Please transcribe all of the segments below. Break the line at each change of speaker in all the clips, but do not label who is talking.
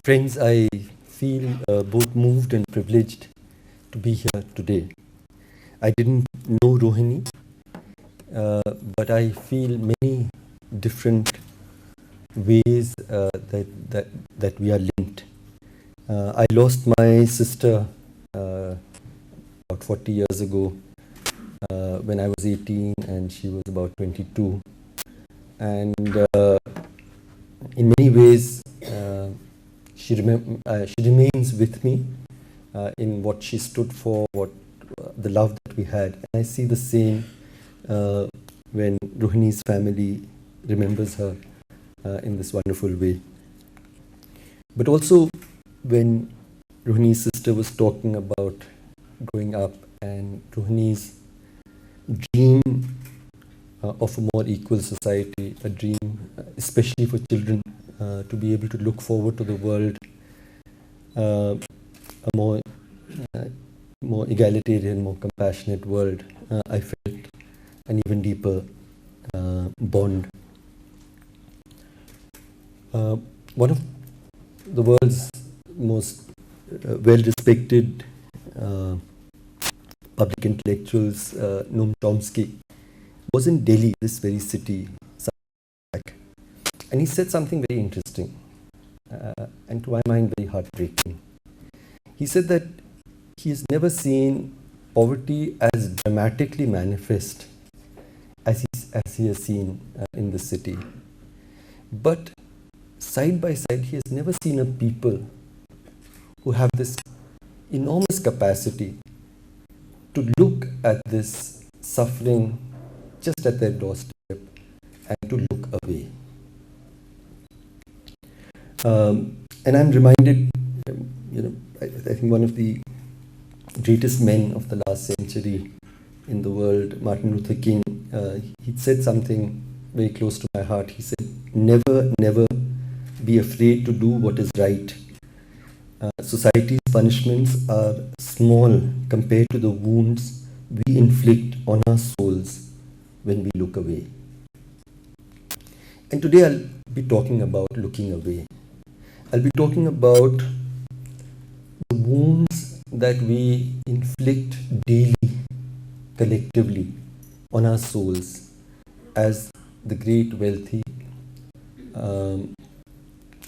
Friends, I feel both moved and privileged to be here today. I didn't know Rohini, but I feel many different ways that we are linked. I lost my sister about 40 years ago when I was 18 and she was about 22. And in many ways, she remains with me in what she stood for, what the love that we had. And I see the same when Rohini's family remembers her in this wonderful way. But also when Rohini's sister was talking about growing up and Rohini's dream of a more equal society, a dream especially for children to be able to look forward to the world, a more egalitarian, more compassionate world, I felt an even deeper bond. One of the world's most well-respected public intellectuals, Noam Chomsky, was in Delhi, this very city, some time back, and he said something very interesting and to my mind very heartbreaking. He said that he has never seen poverty as dramatically manifest as he has seen in the city. But side by side, he has never seen a people who have this enormous capacity to look at this suffering just at their doorstep and to look away. And I'm reminded, I think one of the greatest men of the last century in the world, Martin Luther King, he said something very close to my heart. He said, never be afraid to do what is right. Society's punishments are small compared to the wounds we inflict on our souls when we look away. And today I'll be talking about looking away. I'll be talking about the wounds that we inflict daily, collectively, on our souls as the great, wealthy,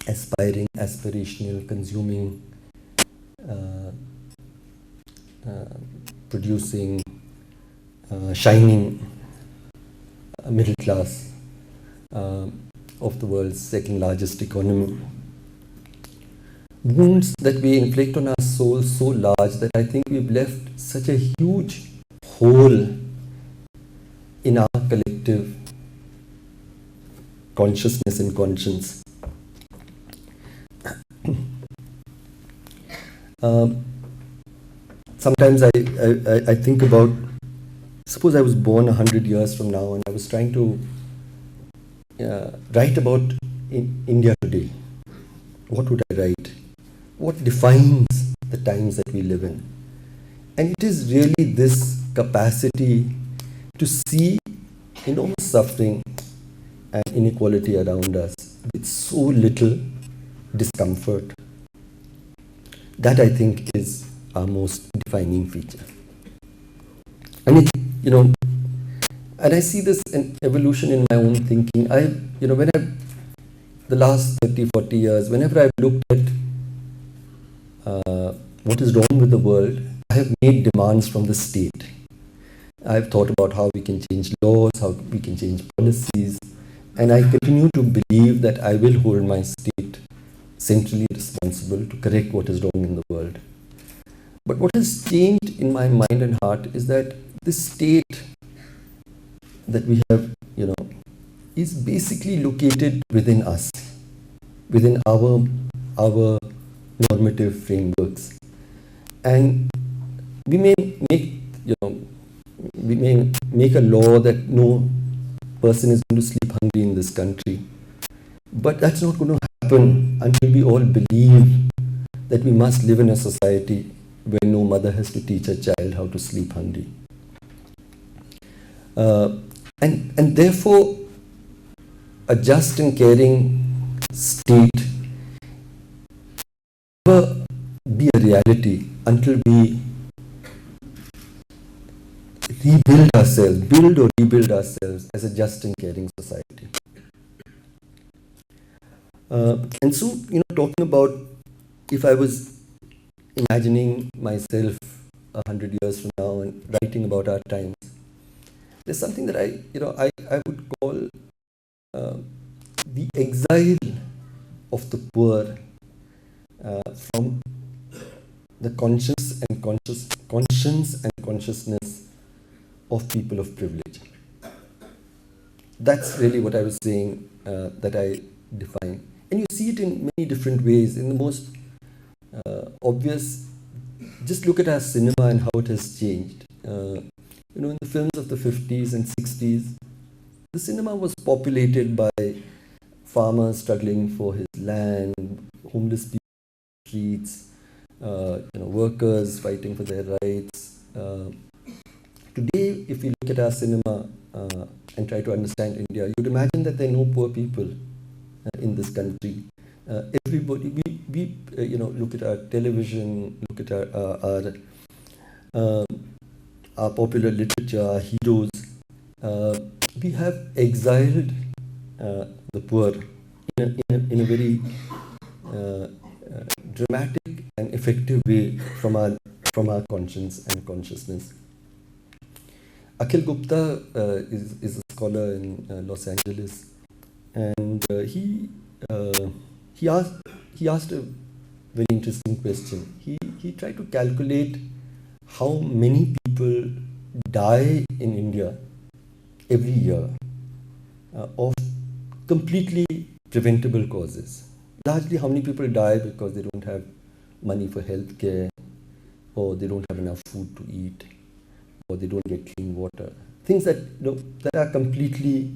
aspiring, aspirational, consuming, producing, shining middle class of the world's second largest economy. Wounds that we inflict on our souls so large that I think we've left such a huge hole in our collective consciousness and conscience. Sometimes I think about, suppose I was born 100 years from now and I was trying to write about India today. What would I write? What defines the times that we live in? And it is really this capacity to see enormous suffering and inequality around us with so little discomfort. That I think is our most defining feature. And and I see this an evolution in my own thinking. The last 30, 40 years, whenever I've looked at what is wrong with the world, I have made demands from the state. I've thought about how we can change laws, how we can change policies, and I continue to believe that I will hold my state centrally responsible to correct what is wrong in the world. But what has changed in my mind and heart is that this state that we have, is basically located within us, within our normative frameworks. And we may make a law that no person is going to sleep hungry in this country. But that's not going to happen until we all believe that we must live in a society where no mother has to teach a child how to sleep hungry. And therefore, a just and caring state never be a reality until we build or rebuild ourselves as a just and caring society. And so, talking about, if I was imagining myself 100 years from now and writing about our times, there's something that I would call the exile of the poor from the conscience and consciousness of people of privilege. That's really what I was saying, that I define. And you see it in many different ways. In the most obvious, just look at our cinema and how it has changed. In the films of the 50s and 60s, the cinema was populated by farmers struggling for his land, homeless people on the streets, workers fighting for their rights. Today, if we look at our cinema and try to understand India, you'd imagine that there are no poor people in this country. Everybody, we look at our television, look at our popular literature, our heroes. We have exiled the poor in a very dramatic and effective way from our conscience and consciousnness. Akhil Gupta is a scholar in Los Angeles, and he asked a very interesting question. He tried to calculate how many people die in India every year of completely preventable causes. Largely, how many people die because they don't have money for health care, or they don't have enough food to eat, or they don't get clean water. Things that that are completely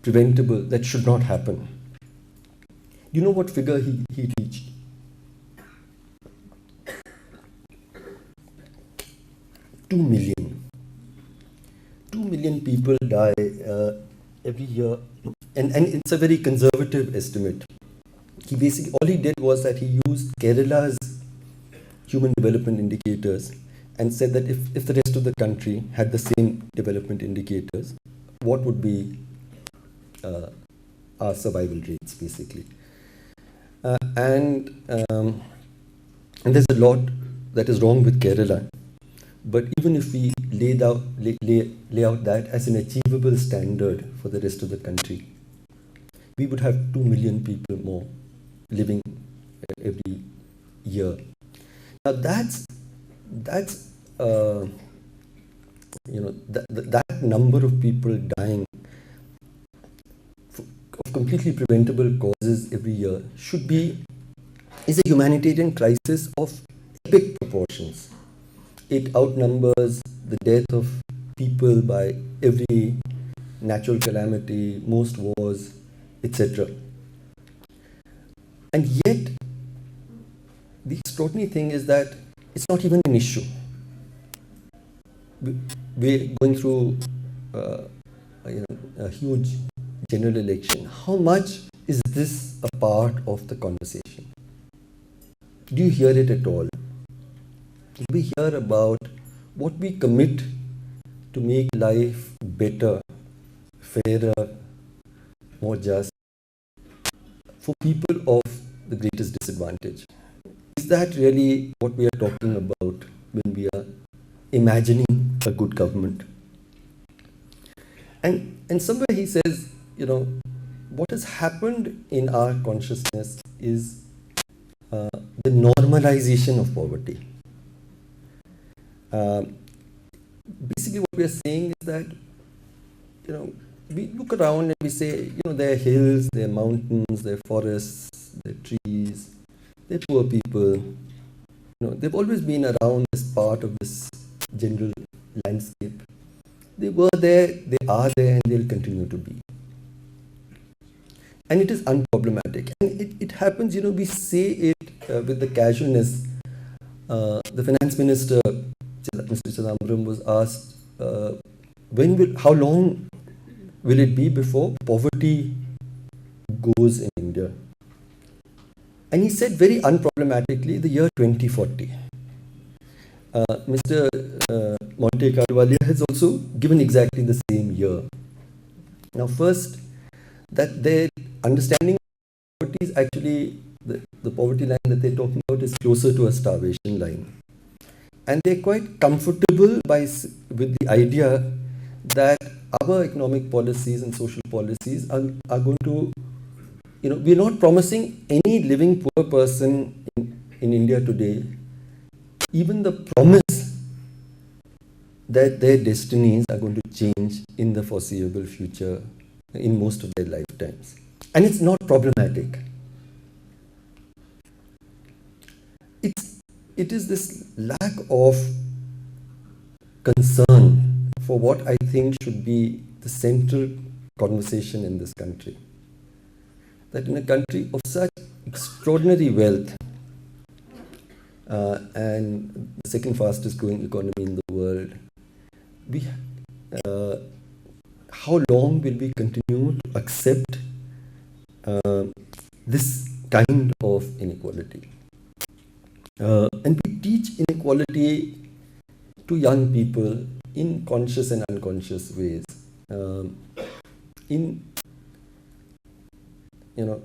preventable, that should not happen. You know what figure he reached? 2 million. 2 million people die every year, and it's a very conservative estimate. All he did was that he used Kerala's human development indicators and said that if the rest of the country had the same development indicators, what would be our survival rates, basically. And there's a lot that is wrong with Kerala. But even if we lay out that as an achievable standard for the rest of the country, we would have 2 million people more living every year. Now that number of people dying of completely preventable causes every year is a humanitarian crisis of epic proportions. It outnumbers the death of people by every natural calamity, most wars, etc. And yet, the extraordinary thing is that it's not even an issue. We're going through a huge general election. How much is this a part of the conversation? Do you hear it at all? We hear about what we commit to make life better, fairer, more just for people of the greatest disadvantage. Is that really what we are talking about when we are imagining a good government? And somewhere he says, what has happened in our consciousness is the normalization of poverty. Basically what we are saying is that, we look around and we say, there are hills, there are mountains, there are forests, there are trees, there are poor people. They've always been around as part of this general landscape. They were there, they are there, and they'll continue to be. And it is unproblematic. And it happens, we say it with the casualness. The finance minister, Mr. Chidambaram, was asked, how long will it be before poverty goes in India? And he said very unproblematically the year 2040. Mr. Monte Carvalho has also given exactly the same year. Now, first, that their understanding of poverty is actually the poverty line that they're talking about is closer to a starvation line. And they're quite comfortable with the idea that our economic policies and social policies are going to, we're not promising any living poor person in India today even the promise that their destinies are going to change in the foreseeable future in most of their lifetimes. And it's not problematic. It is this lack of concern for what I think should be the central conversation in this country. That in a country of such extraordinary wealth and the second fastest growing economy in the world, how long will we continue to accept this kind of inequality? And we teach inequality to young people in conscious and unconscious ways.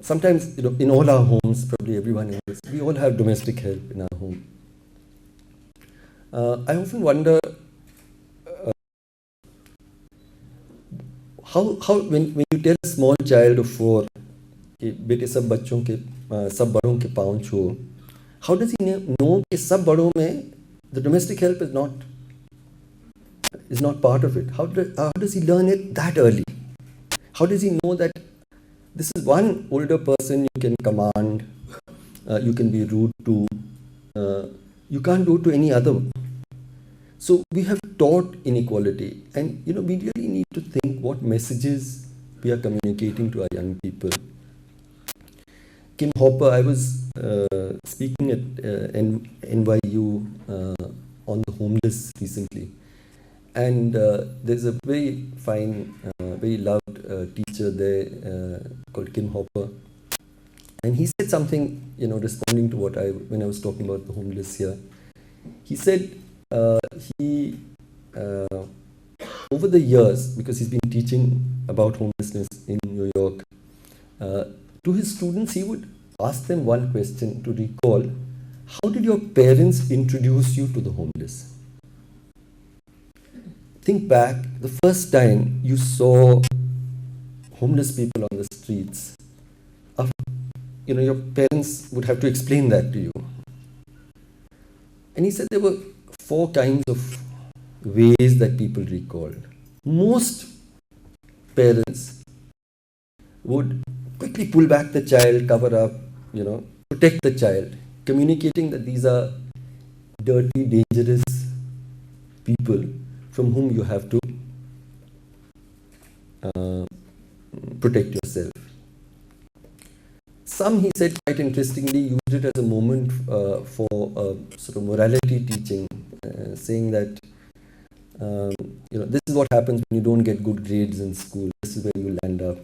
Sometimes, in all our homes, probably everyone else, we all have domestic help in our home. I often wonder how when you tell a small child of 4 कि बेटे सब बच्चों के सब बड़ों के पाँव छुओ, how does he know कि सब बड़ों में the domestic help is not part of it? How does he learn it that early? How does he know that this is one older person you can command, you can be rude to, you can't do to any other? So we have taught inequality, and we really need to think what messages we are communicating to our young people. Kim Hopper, I was speaking at NYU on the homeless recently, and there's a very fine, very loved teacher there called Kim Hopper, and he said something, responding to when I was talking about the homeless here. He said he over the years, because he's been teaching about homelessness in New York, to his students, he would ask them one question to recall: how did your parents introduce you to the homeless? Think back, the first time you saw homeless people on the streets, your parents would have to explain that to you. And he said there were 4 kinds of ways that people recalled. Most parents would quickly pull back the child, cover up, protect the child, communicating that these are dirty, dangerous people from whom you have to protect yourself. Some, he said quite interestingly, used it as a moment for sort of morality teaching, saying that this is what happens when you don't get good grades in school. This is where you land up.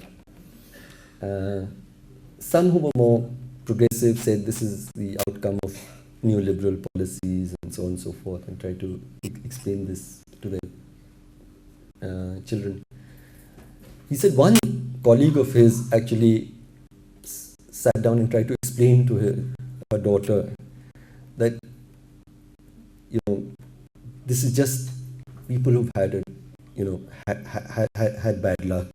Some who were more progressive said this is the outcome of neoliberal policies and so on and so forth, and tried to explain this to their children. He said one colleague of his actually sat down and tried to explain to her daughter that this is just people who've had had bad luck,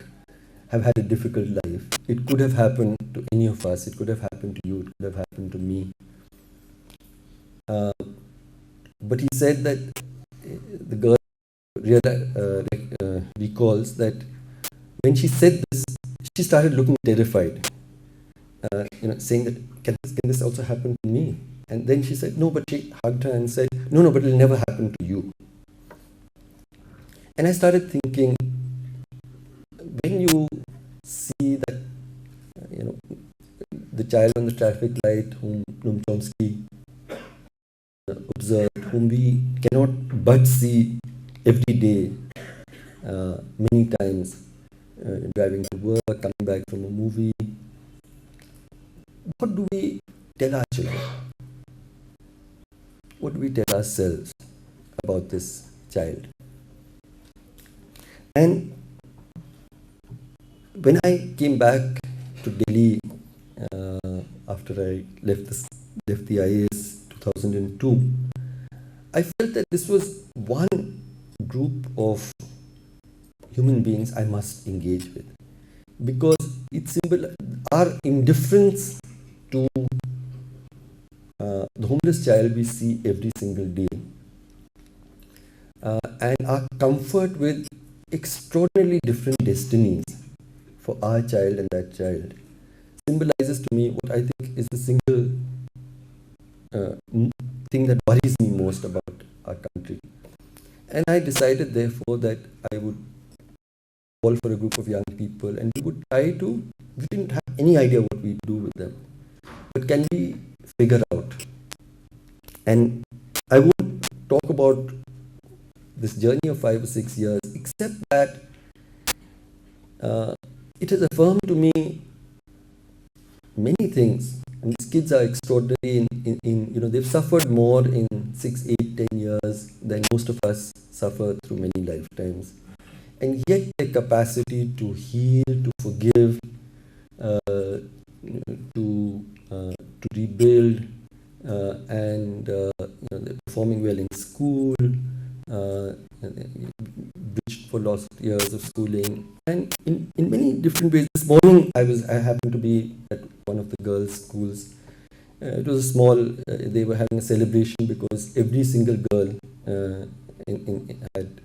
have had a difficult life. It could have happened to any of us. It could have happened to you. It could have happened to me. But he said that the girl recalls that when she said this, she started looking terrified, saying that can this also happen to me? And then she said no, but she hugged her and said no, but it will never happen to you. And I started thinking, when you see that the child on the traffic light whom Noam Chomsky observed, whom we cannot but see every day, many times, driving to work, coming back from a movie, what do we tell our children? What do we tell ourselves about this child? And when I came back to Delhi after I left the IAS 2002, I felt that this was one group of human beings I must engage with, because it symbolizes our indifference to the homeless child we see every single day, and our comfort with extraordinarily different destinies for our child and that child symbolizes to me what I think is the single thing that worries me most about our country. And I decided, therefore, that I would call for a group of young people and we would try to, we didn't have any idea what we'd do with them, but can we figure out? And I won't talk about this journey of 5 or 6 years, except that it has affirmed to me many things. And these kids are extraordinary they've suffered more in 6, 8, 10 years than most of us suffer through many lifetimes. And yet their capacity to heal, to forgive, to rebuild, and they're performing well in school, bridged for lost years of schooling, and in many different ways. This morning I happened to be at one of the girls' schools. It was a small, they were having a celebration because every single girl had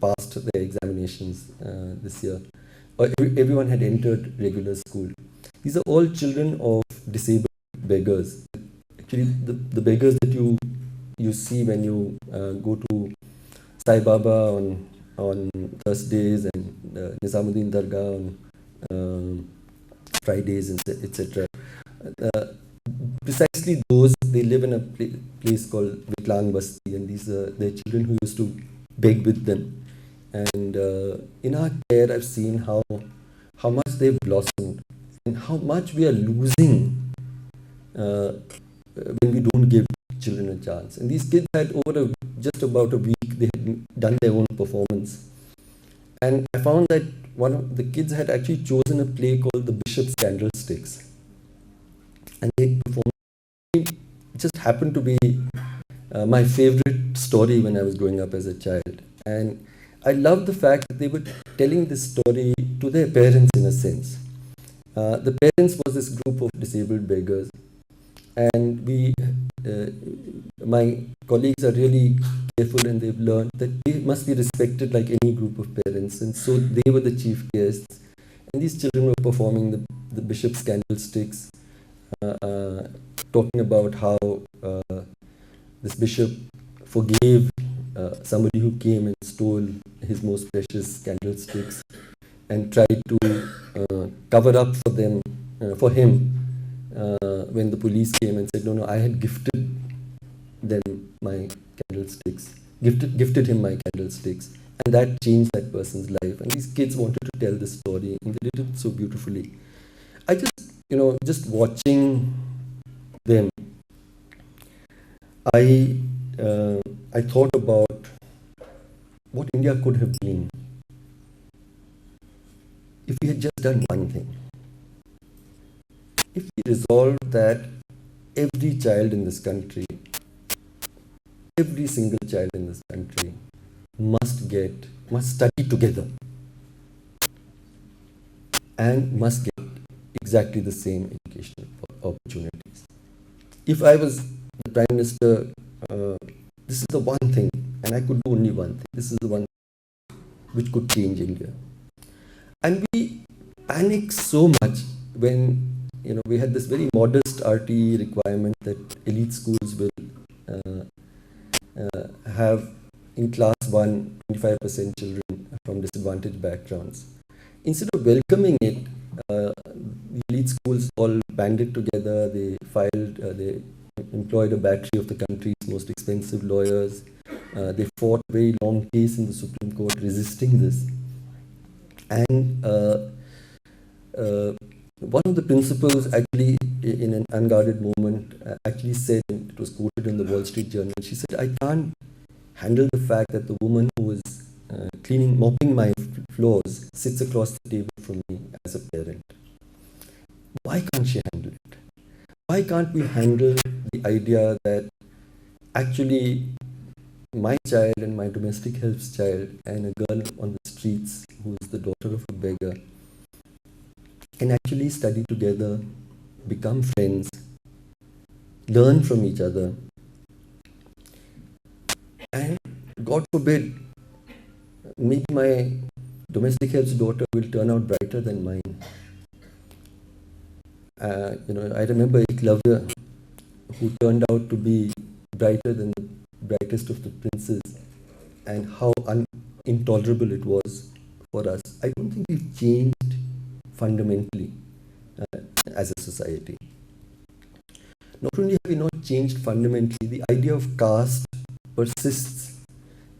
passed their examinations this year, or everyone had entered regular school. These are all children of disabled beggars. Actually, the beggars that you see when you go to Sai Baba on Thursdays and Nizamuddin Dargah on Fridays, etc. Precisely those, they live in a place called Viklang Basti, and these are their children who used to beg with them. And in our care, I've seen how much they've blossomed and how much we are losing when we don't give children a chance. And these kids had just about a week, they had done their own performance. And I found that one of the kids had actually chosen a play called The Bishop's Candlesticks. And they performed. It just happened to be my favorite story when I was growing up as a child. And I loved the fact that they were telling this story to their parents in a sense. The parents was this group of disabled beggars. And my colleagues are really careful, and they've learned that they must be respected like any group of parents. And so they were the chief guests. And these children were performing the Bishop's Candlesticks, talking about how this bishop forgave somebody who came and stole his most precious candlesticks and tried to cover up for him when the police came and said, no, I had gifted them my candlesticks, gifted him my candlesticks, and that changed that person's life. And these kids wanted to tell the story, and they did it so beautifully. I just watching them, I thought about what India could have been if we had just done one thing. If we resolved that every child in this country, every single child in this country must study together and must get exactly the same educational opportunities. If I was the Prime Minister, this is the one thing, and I could do only one thing. This is the one which could change India. And we panic so much when we had this very modest RTE requirement that elite schools will have in class 1 25% children from disadvantaged backgrounds. Instead of welcoming it, the elite schools all banded together. They employed a battery of the country's most expensive lawyers. They fought a very long case in the Supreme Court resisting this. And one of the principals actually, in an unguarded moment, actually said, and it was quoted in the Wall Street Journal, she said, I can't handle the fact that the woman who is mopping my floors sits across the table from me as a parent. Why can't she handle it? Why can't we handle the idea that actually my child and my domestic helps child and a girl on the streets who is the daughter of a beggar can actually study together, become friends, learn from each other, and God forbid, maybe my domestic help's daughter will turn out brighter than mine. I remember Eklavya, who turned out to be brighter than the brightest of the princes, and how intolerable it was for us. I don't think we've changed fundamentally as a society. Not only have we not changed fundamentally, the idea of caste persists.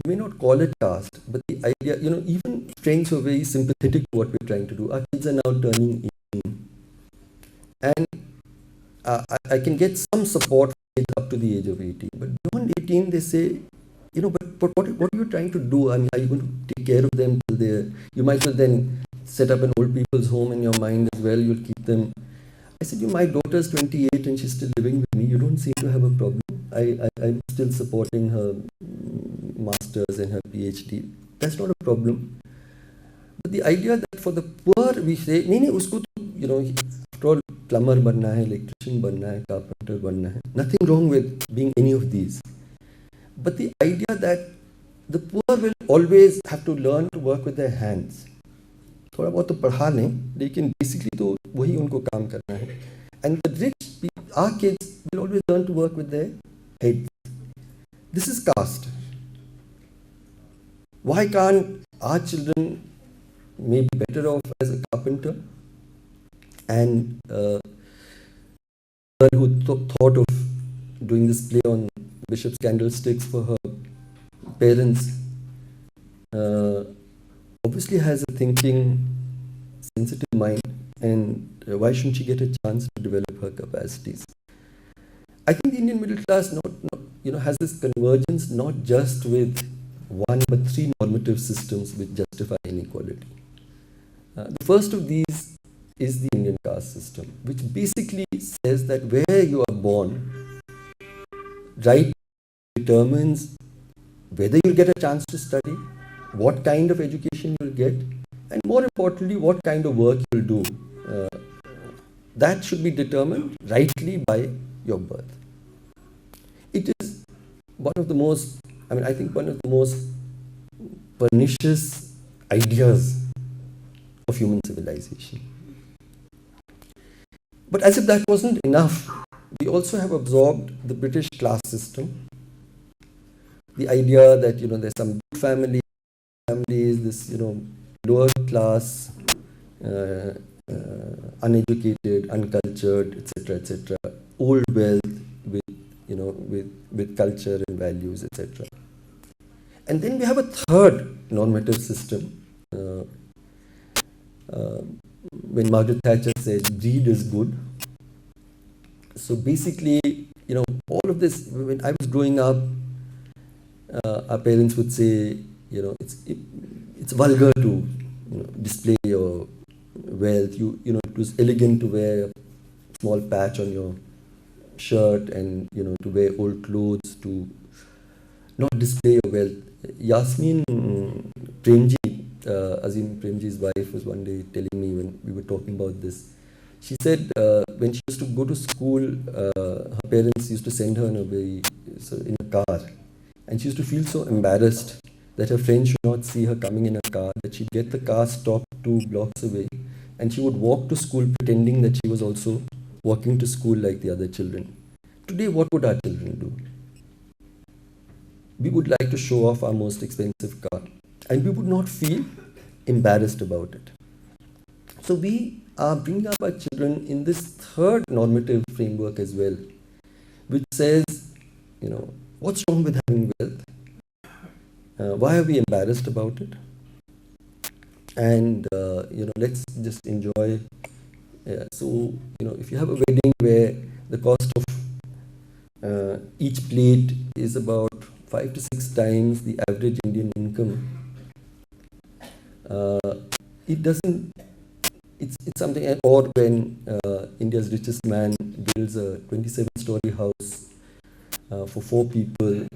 We may not call it caste, but the idea, even friends who are very sympathetic to what we're trying to do, our kids are now turning 18. And I can get some support for kids up to the age of 18. But beyond 18, they say, but what are you trying to do? I mean, are you going to take care of them till they're, you might well then set up an old people's home in your mind as well, you'll keep them. I said, my daughter's 28 and she's still living with me. You don't seem to have a problem. I'm still supporting her master's and her PhD. That's not a problem. But the idea that for the poor, we say, usko to, after all, plumber banna hai, electrician banna hai, carpenter banna hai. Nothing wrong with being any of these. But the idea that the poor will always have to learn to work with their hands. थोड़ा बहुत तो पढ़ा लें, लेकिन basically तो वही उनको काम करना है. And the rich, our kids will always learn to work with their heads. This is caste. Why can't our children maybe better off as a carpenter? And a girl who thought of doing this play on Bishop's candlesticks for her parents obviously has a thinking, sensitive mind, and why shouldn't she get a chance to develop her capacities? I think the Indian middle class has this convergence not just with one but three normative systems which justify inequality. The first of these is the Indian caste system, which basically says that where you are born, right, determines whether you'll get a chance to study, what kind of education you'll get, and more importantly, what kind of work you'll do. That should be determined rightly by your birth. It is one of the most, I think one of the most pernicious ideas of human civilization. But as if that wasn't enough, we also have absorbed the British class system. The idea that, there's some families, this, lower class, uneducated, uncultured, etc., old wealth with culture and values, etc. And then we have a third normative system. When Margaret Thatcher said, greed is good. So basically, all of this, when I was growing up, our parents would say, it's vulgar to display your wealth. It was elegant to wear a small patch on your shirt and to wear old clothes, to not display your wealth. Yasmin Premji, Azim Premji's wife, was one day telling me when we were talking about this. She said when she used to go to school, her parents used to send her in a car, and she used to feel so embarrassed that her friends should not see her coming in a car, that she'd get the car stopped 2 blocks away, and she would walk to school pretending that she was also walking to school like the other children. Today, what would our children do? We would like to show off our most expensive car, and we would not feel embarrassed about it. So we are bringing up our children in this third normative framework as well, which says, what's wrong with having wealth? Why are we embarrassed about it? And let's just enjoy Yeah, so if you have a wedding where the cost of each plate is about 5 to 6 times the average Indian income, uh, it doesn't. It's something. Or when India's richest man builds a 27-story house for 4 people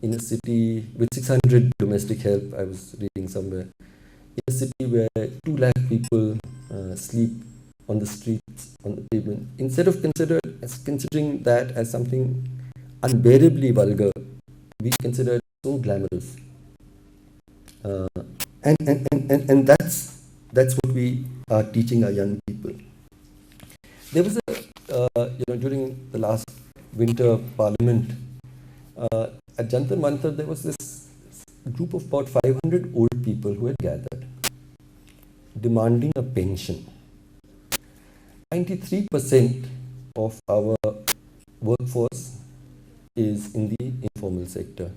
in a city with 600 domestic help. I was reading somewhere, in a city where 2 lakh people sleep on the streets, on the pavement. Instead of considering that as something unbearably vulgar, we consider it so glamorous. Uh, and that's what we are teaching our young people. There was during the last winter parliament, at Jantar Mantar, there was this group of about 500 old people who had gathered, demanding a pension. 93% of our workforce is in the informal sector.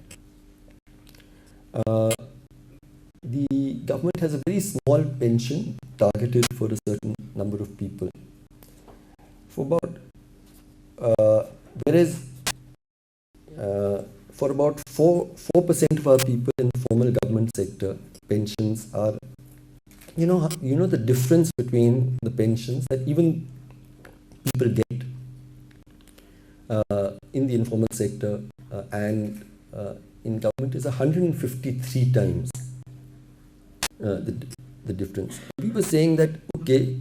The government has a very small pension targeted for a certain number of people. For about 4% of our people in the formal government sector, pensions are, the difference between the pensions that even people get in the informal sector and in government is 153 times the difference. We were saying that, okay,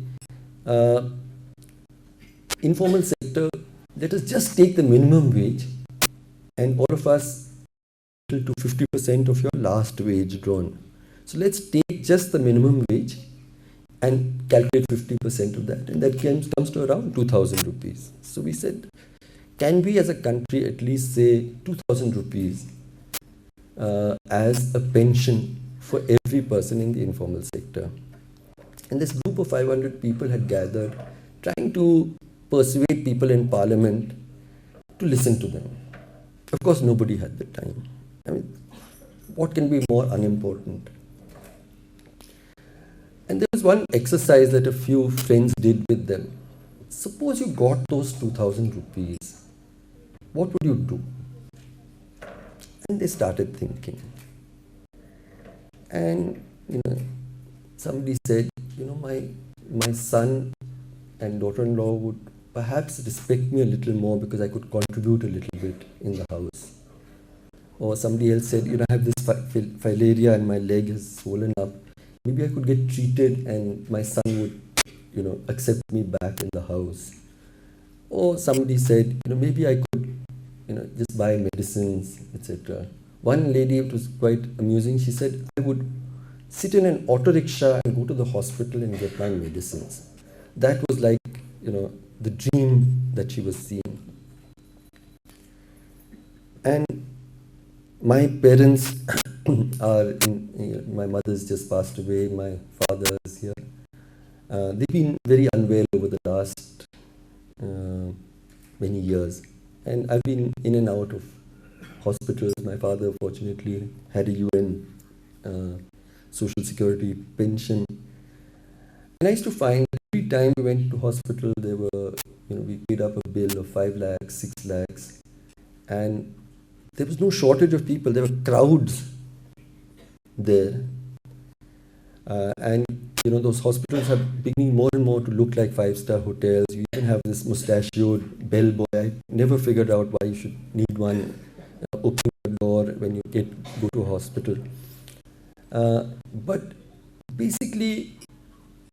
informal sector, let us just take the minimum wage and all of us to 50% of your last wage drawn. So let's take just the minimum wage and calculate 50% of that, and that comes to around 2,000 rupees. So we said, can we as a country at least say 2,000 rupees as a pension for every person in the informal sector? And this group of 500 people had gathered, trying to persuade people in parliament to listen to them. Of course, nobody had the time. I mean, what can be more unimportant? And there was one exercise that a few friends did with them. Suppose you got those 2,000 rupees, what would you do? And they started thinking. And, somebody said, my son and daughter-in-law would perhaps respect me a little more because I could contribute a little bit in the house. Or somebody else said, I have this filaria and my leg has swollen up. Maybe I could get treated and my son would, accept me back in the house. Or somebody said, maybe I could, just buy medicines, etc. One lady, it was quite amusing, she said, I would sit in an auto rickshaw and go to the hospital and get my medicines. That was like, the dream that she was seeing. And my parents are my mother's just passed away, my father is here. They've been very unwell over the last many years. And I've been in and out of hospitals. My father fortunately had a UN Social Security pension. And I used to find every time we went to hospital, there were, we paid up a bill of 5 lakhs, 6 lakhs. And there was no shortage of people. There were crowds there. And, those hospitals are beginning more and more to look like 5-star hotels. You even have this mustachioed bellboy. I never figured out why you should need one opening the door when you go to a hospital. But basically,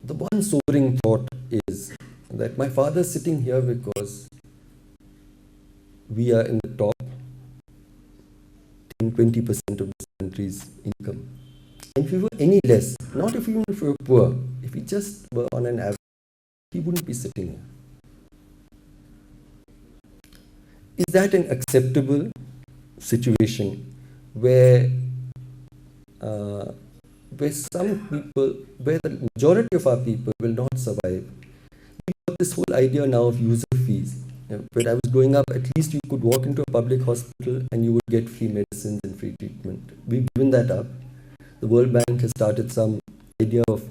the one sobering thought is that my father's sitting here because we are in the top 10-20% of this country's income. And if we were any less, not even if we were poor, if we just were on an average, he wouldn't be sitting here. Is that an acceptable situation where some people, where the majority of our people will not survive? We got this whole idea now of user fees. When I was growing up, at least you could walk into a public hospital and you would get free medicines and free treatment. We've given that up. The World Bank has started some idea of,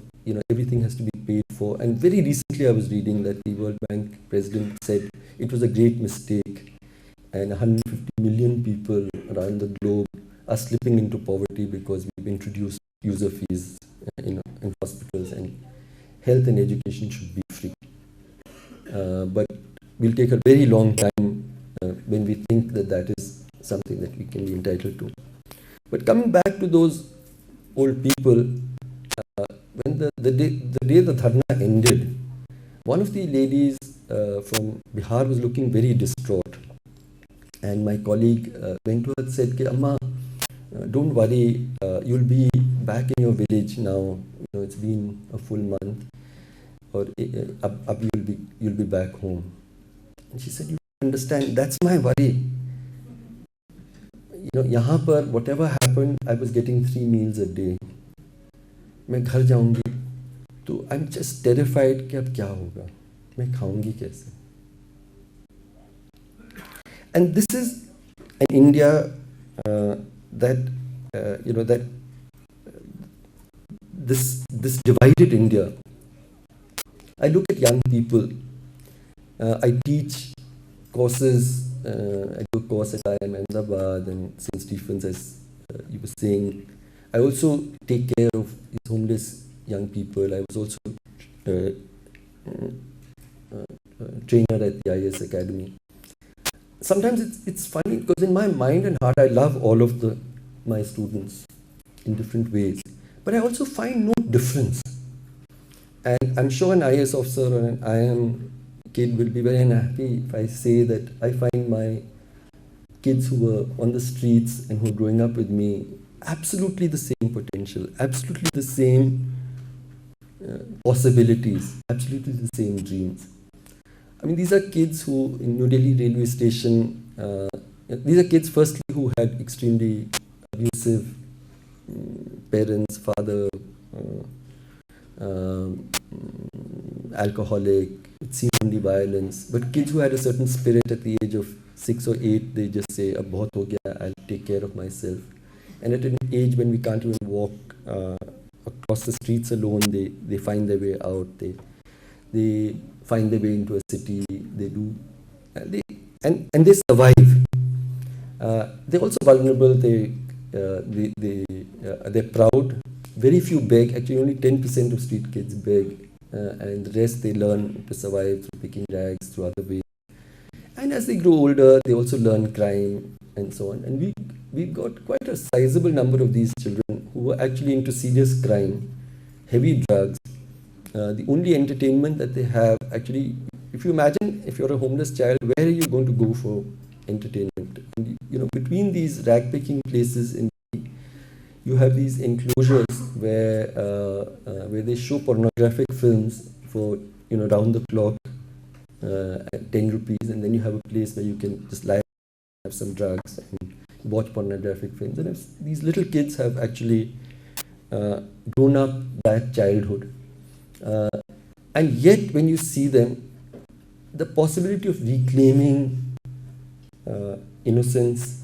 everything has to be paid for. And very recently I was reading that the World Bank president said it was a great mistake, and 150 million people around the globe are slipping into poverty because we've introduced user fees in hospitals, and health and education should be free. But we'll take a very long time when we think that that is something that we can be entitled to. But coming back to those old people, when the day the dharna ended, one of the ladies from Bihar was looking very distraught. And my colleague went to her and said, Amma, don't worry, you'll be back in your village now. It's been a full month, or you'll be back home. And she said, you understand, that's my worry. यहाँ पर whatever happened, I was getting 3 meals a day. मैं घर जाऊंगी तो I'm just terrified कि अब क्या होगा, मैं खाऊंगी कैसे. And this is an India that this divided India. I look at young people. I teach courses. I do a course at IIM Ahmedabad and St. Stephen's, as you were saying. I also take care of these homeless young people. I was also trainer at the IS Academy. Sometimes it's funny because in my mind and heart I love all of my students in different ways, but I also find no difference. And I'm sure an IS officer or an IM kid will be very unhappy if I say that I find my kids who were on the streets and who are growing up with me absolutely the same potential, absolutely the same possibilities, absolutely the same dreams. I mean, these are kids who, in New Delhi railway station, these are kids firstly who had extremely abusive parents, father, alcoholic, it seemed only violence, but kids who had a certain spirit at the age of 6 or 8, they just say, ab bahut ho gaya, I'll take care of myself. And at an age when we can't even walk across the streets alone, they find their way out, they find their way into a city, and they survive. They're also vulnerable, they're proud. Very few beg, actually only 10% of street kids beg, and the rest they learn to survive through picking rags, through other ways. And as they grow older, they also learn crime and so on. And we got quite a sizable number of these children who were actually into serious crime, heavy drugs. The only entertainment that they have, actually, if you imagine if you're a homeless child, where are you going to go for entertainment? And, between these rag-picking places, you have these enclosures where they show pornographic films for round the clock at 10 rupees, and then you have a place where you can just lie, have some drugs, and watch pornographic films. And these little kids have actually grown up that childhood. And yet when you see them, the possibility of reclaiming innocence,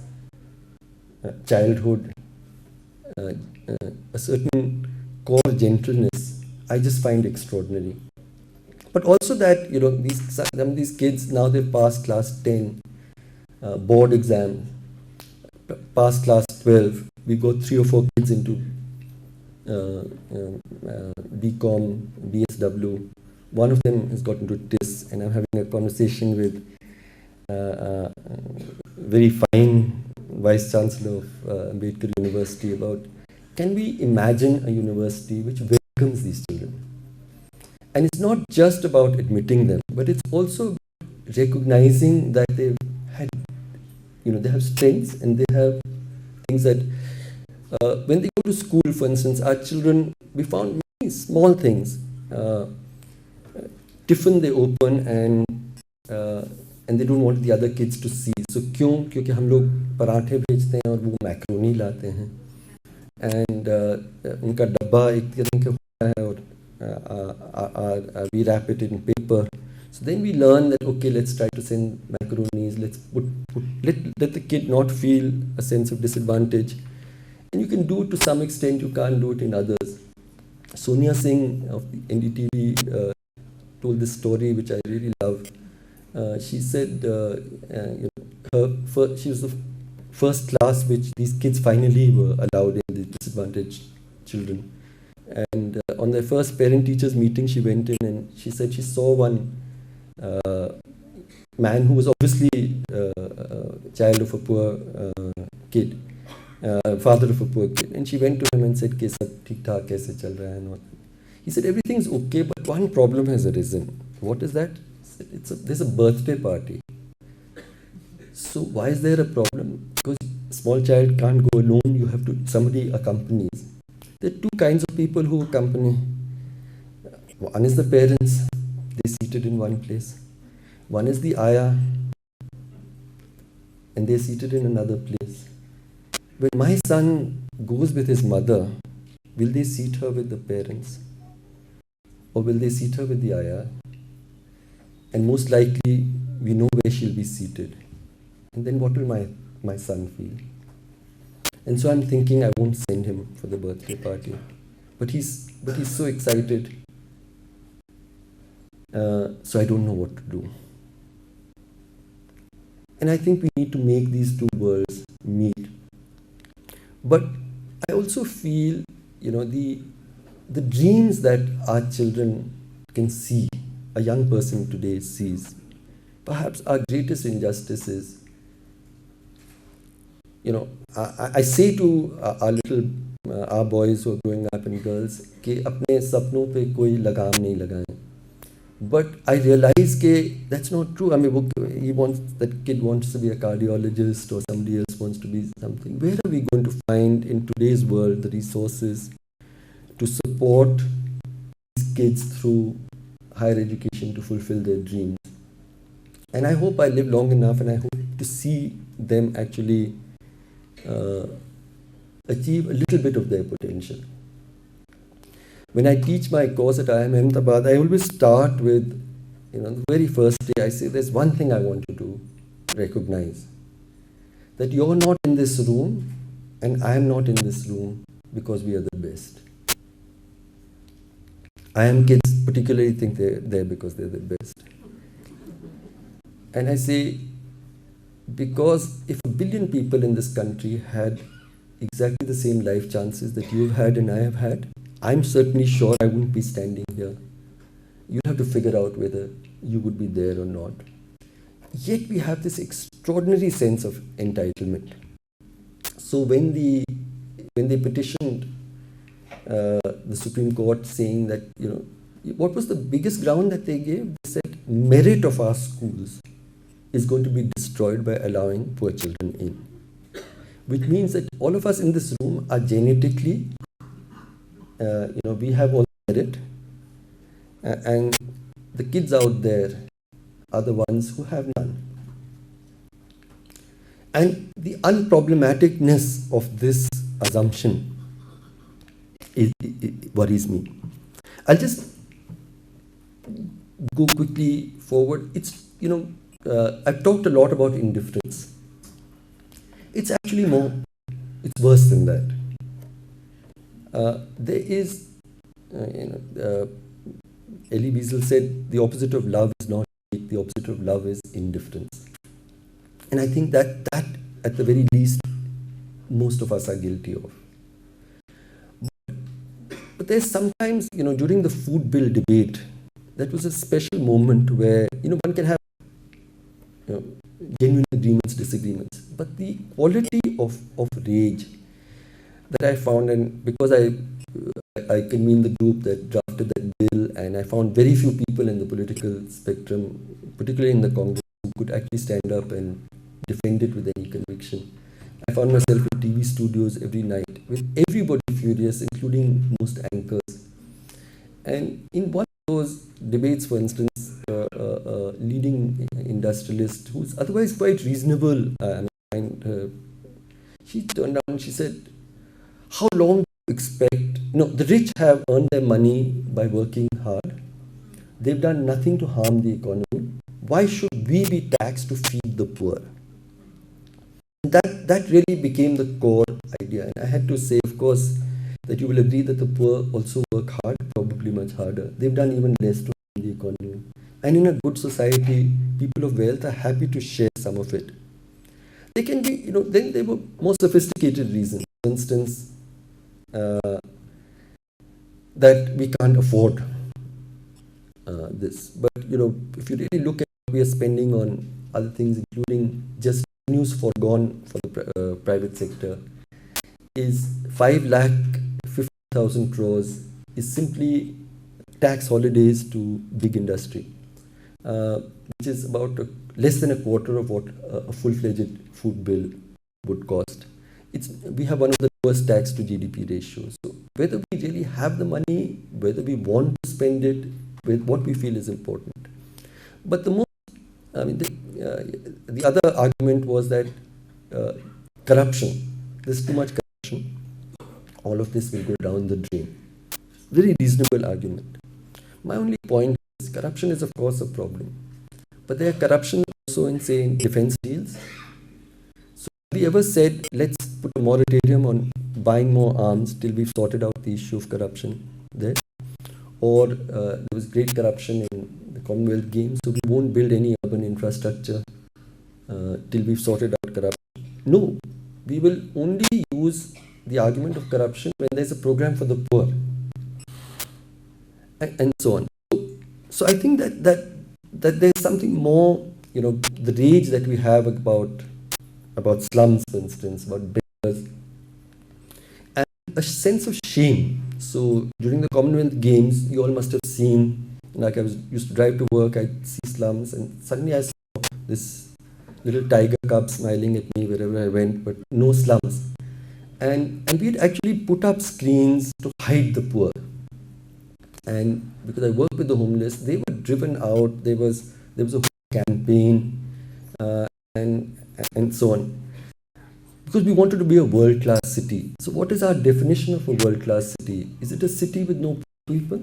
childhood, a certain core gentleness, I just find extraordinary. But also that, these kids, now they've passed class 10, board exam, past class 12, we got 3 or 4 kids into BCom, BSW. One of them has got into TIS, and I'm having a conversation with very fine Vice Chancellor of Ambedkar University about, can we imagine a university which welcomes these children? And it's not just about admitting them, but it's also recognizing that they've had, they have strengths and they have things that, when they go to school, for instance, our children, we found many small things. Tiffin they open and they don't want the other kids to see. So क्यों? क्योंकि हम लोग पराठे भेजते हैं और वो macaroni लाते हैं. And उनका डब्बा एक तरह का होता है और we wrap it in paper. So then we learn that, okay, let's try to send macaronis, let's let the kid not feel a sense of disadvantage. And you can do it to some extent, you can't do it in others. So Sonia Singh of the NDTV told this story which I really love. She said she was the first class which these kids finally were allowed in, the disadvantaged children. And on their first parent-teachers meeting, she went in and she said she saw one man who was obviously a child of a poor kid, father of a poor kid. And she went to him and said, "Ke sab theek thaak, kaise chal raha hai?" And all. He said, "Everything's okay, but one problem has arisen." "What is that?" He said, "There's a birthday party." "So why is there a problem?" "Because a small child can't go alone, you have to, somebody accompanies." There are two kinds of people who accompany. One is the parents, they're seated in one place. One is the ayah, and they're seated in another place. When my son goes with his mother, will they seat her with the parents? Or will they seat her with the ayah? And most likely, we know where she'll be seated. And then what will my son feel? And so I'm thinking I won't send him for the birthday party. But he's so excited. So I don't know what to do. And I think we need to make these two worlds meet. But I also feel, the dreams that our children can see, a young person today sees. Perhaps our greatest injustice is, I say to our boys who are growing up and girls, कि अपने सपनों पे कोई लगाम नहीं लगाएं. But I realize that that's not true. I mean, that kid wants to be a cardiologist or somebody else wants to be something. Where are we going to find in today's world the resources to support these kids through higher education to fulfill their dreams? And I hope I live long enough and I hope to see them actually achieve a little bit of their potential. When I teach my course at IIM Ahmedabad, I always start with, the very first day, I say there's one thing I want you to recognize. That you're not in this room and I'm not in this room because we are the best. IIM kids particularly think they're there because they're the best. And I say, because if 1 billion people in this country had exactly the same life chances that you've had and I have had, I'm certainly sure I wouldn't be standing here. You'd have to figure out whether you would be there or not. Yet we have this extraordinary sense of entitlement. So when they petitioned the Supreme Court saying that, what was the biggest ground that they gave? They said merit of our schools is going to be destroyed by allowing poor children in. Which means that all of us in this room are genetically, we have all merit, and the kids out there are the ones who have none. And the unproblematicness of this assumption it worries me. I'll just go quickly forward. It's, I've talked a lot about indifference. It's actually it's worse than that. There is, Elie Wiesel said, the opposite of love is not hate, the opposite of love is indifference. And I think that at the very least, most of us are guilty of. But there's sometimes, during the food bill debate, that was a special moment where, one can have genuine agreements, disagreements. But the quality of rage that I found, and because I convened the group that drafted that bill, and I found very few people in the political spectrum, particularly in the Congress, who could actually stand up and defend it with any conviction. I found myself in TV studios every night with everybody furious, including most anchors. And in one of those debates, for instance, a leading industrialist who's otherwise quite reasonable, she turned down and she said, how long do you expect? The rich have earned their money by working hard. They've done nothing to harm the economy. Why should we be taxed to feed the poor? That really became the core idea. And I had to say, of course, that you will agree that the poor also work hard, probably much harder. They've done even less to harm the economy. And in a good society, people of wealth are happy to share some of it. They can be, then there were more sophisticated reasons. For instance, that we can't afford this. But, if you really look at what we are spending on other things, including just revenues foregone for the private sector, is 5,50,000 crores is simply tax holidays to big industry, which is about less than a quarter of what a full-fledged food bill would cost. We have one of the lowest tax to GDP ratios. So whether we really have the money, whether we want to spend it, with what we feel is important. But the other argument was that corruption, there's too much corruption, all of this will go down the drain. Very reasonable argument. My only point is corruption is of course a problem, but there are corruption also in, say, in defense deals. So have we ever said, let's put a moratorium on buying more arms till we've sorted out the issue of corruption there? Or there was great corruption in the Commonwealth Games, so we won't build any urban infrastructure till we've sorted out corruption. No, we will only use the argument of corruption when there's a program for the poor, and so on. So I think that there's something more, the rage that we have about slums, for instance, about beggars, and a sense of shame. So during the Commonwealth Games, you all must have seen, like I used to drive to work, I'd see slums, and suddenly I saw this little tiger cub smiling at me wherever I went, but no slums. And we'd actually put up screens to hide the poor. And because I work with the homeless, they were driven out. There was a whole campaign, and so on. Because we wanted to be a world-class city. So what is our definition of a world-class city? Is it a city with no people?